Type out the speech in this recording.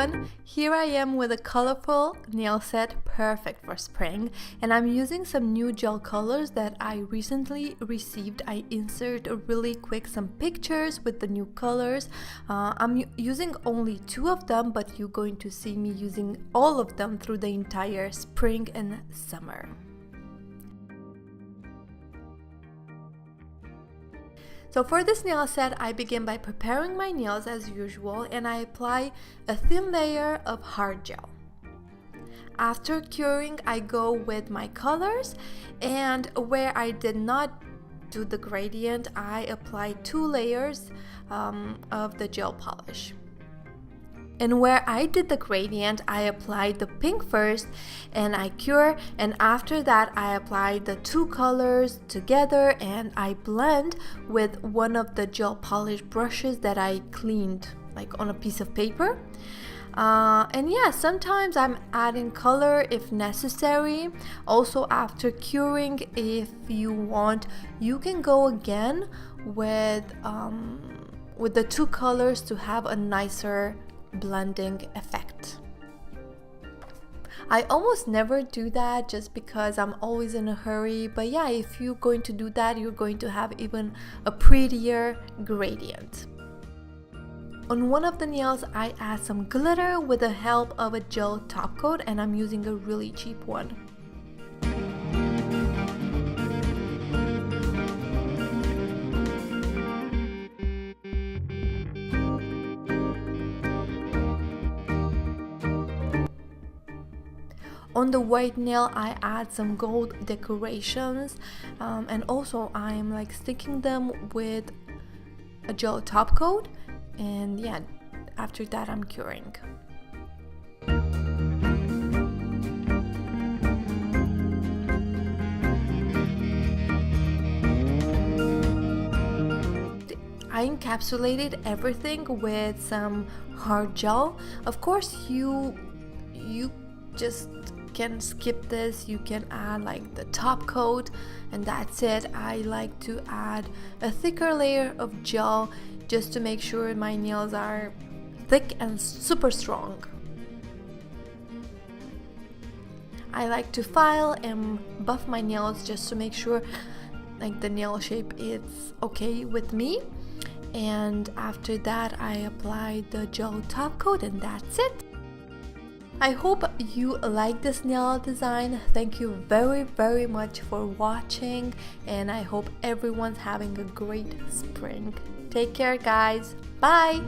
everyone, here I am with a colorful nail set perfect for spring, and I'm using some new gel colors that I recently received. I insert really quick some pictures with the new colors. I'm using only 2 of them, but you're going to see me using all of them through the entire spring and summer. So for this nail set, I begin by preparing my nails as usual, and I apply a thin layer of hard gel. After curing, I go with my colors, and where I did not do the gradient, I apply 2 layers of the gel polish. And where I did the gradient, I applied the pink first and I cure, and after that I apply the 2 colors together and I blend with one of the gel polish brushes that I cleaned like on a piece of paper. And yeah, sometimes I'm adding color if necessary. Also, after curing, if you want, you can go again with the 2 colors to have a nicer blending effect. I almost never do that just because I'm always in a hurry, but yeah, if you're going to do that, you're going to have even a prettier gradient. On one of the nails, I add some glitter with the help of a gel top coat, and I'm using a really cheap one. On the white nail, I add some gold decorations, and also I'm like sticking them with a gel top coat, and yeah, after that I'm curing. I encapsulated everything with some hard gel. Of course, you just can skip this. You can add like the top coat and that's it. I like to add a thicker layer of gel just to make sure my nails are thick and super strong. I like to file and buff my nails just to make sure like the nail shape is okay with me. And after that I apply the gel top coat and that's it. I hope you like this nail design. Thank you very much for watching, and I hope everyone's having a great spring. Take care, guys. Bye!